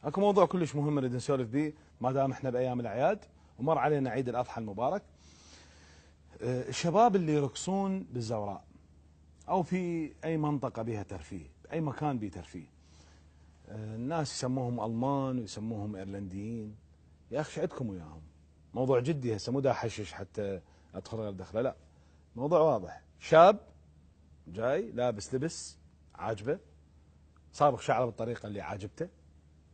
اكو موضوع كلش مهم نريد نسولف به ما دام احنا بايام الاعياد ومر علينا عيد الاضحى المبارك. الشباب اللي يرقصون بالزوراء او في اي منطقه بها ترفيه، باي مكان به ترفيه. الناس يسموهم المان ويسموهم ايرلنديين. يا اخي عندكم وياهم؟ موضوع جدي هسه، مو دا احشش حتى ادخل غير دخله، لا موضوع واضح. شاب جاي لابس لبس عاجبه، صابغ شعره بالطريقه اللي عاجبته،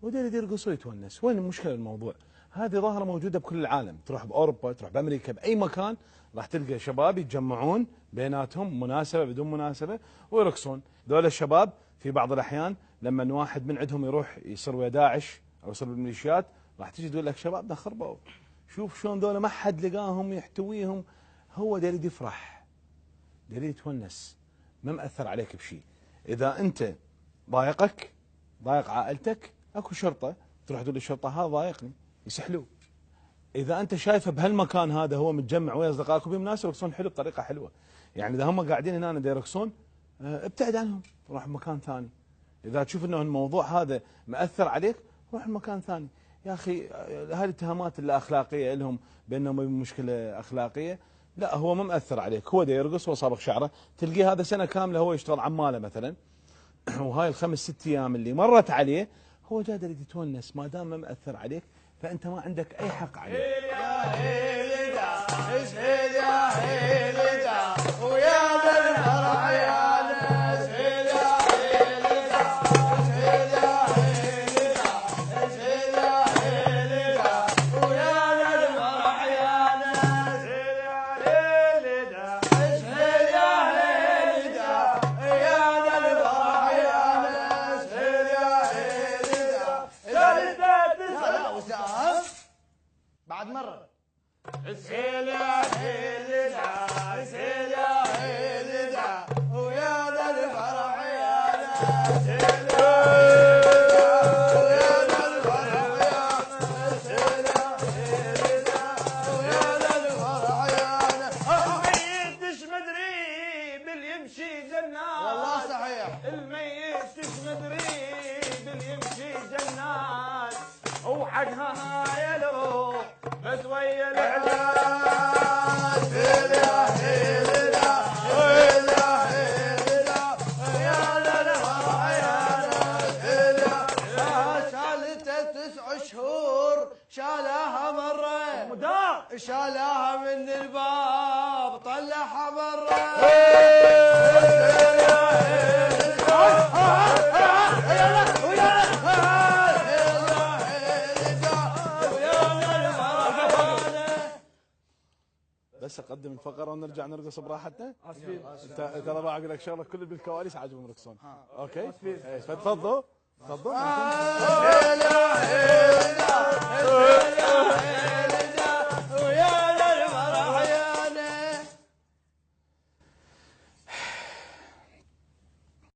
ودير يرقص ويتونس. وين المشكله بالموضوع؟ هذه ظاهره موجوده بكل العالم، تروح باوروبا، تروح بامريكا، باي مكان راح تلقى شباب يتجمعون بيناتهم مناسبه بدون مناسبه ويرقصون. ذولا الشباب في بعض الاحيان لما واحد من عندهم يروح يصير ويا داعش او يصير بالميليشيات، راح تجي تقول لك شبابنا خربوا، شوف شلون ذولا ما حد لقاهم يحتويهم. هو يريد يفرح، يريد يتونس، ما مأثر عليك بشيء. اذا انت ضايقك، ضايق عائلتك، اكو شرطه تروح تقول للشرطه هذا ضايقني يسحلوه. اذا انت شايفه بهالمكان هذا هو متجمع ويا اصدقائك وبمناسبه يرقصون حلو بطريقه حلوه، يعني اذا هم قاعدين هنا يرقصون ابتعد عنهم، روح مكان ثاني. اذا تشوف انه الموضوع هذا مأثر عليك روح مكان ثاني. يا اخي هذه الاتهامات الاخلاقيه لهم بانهم مشكله اخلاقيه، لا هو ما مأثر عليك، هو دا يرقص، هو صابغ شعره، تلقيه هذا سنه كامله هو يشتغل عماله مثلا وهاي الخمس ست ايام اللي مرت عليه هو جاد يريد يتونس. ما دام ما مأثر عليك فانت ما عندك اي حق عليه. يا هيلدا اسهل يا هيلدا ويا ذا الفرح يا ناس، يا هيلدا اسهل يا هيلدا، اسهل يا هيلدا ويا ذا الفرح يا ناس، يا هيلدا اسهل يا هيلدا يا ذا الفرح يا ناس، يا هيلدا بعد مرة اسهل يا هيلدا، اسهل يا هيلدا ويا ذا الفرح يا ناس، ويا ذا الفرح يا ناس، يا هيلدا ويا ذا الفرح يا ناس. الميت ايش مدري باليمشي جنات، والله صحيح الميت ايش مدري باليمشي جنات، وحقها هاي الروح بس ويا العلاج. يا هيلدا يا هيلدا يا ذا الفرح يا ناس، شالته 9 شهور شالها مرة، شالها من الباب طلعها برا. بس اقدم الفقره ونرجع نرقص براحتنا. انت ترى ما اقول لك شغله، كل بالكواليس عاجبهم يرقصون. اوكي فتفضلوا تفضلوا.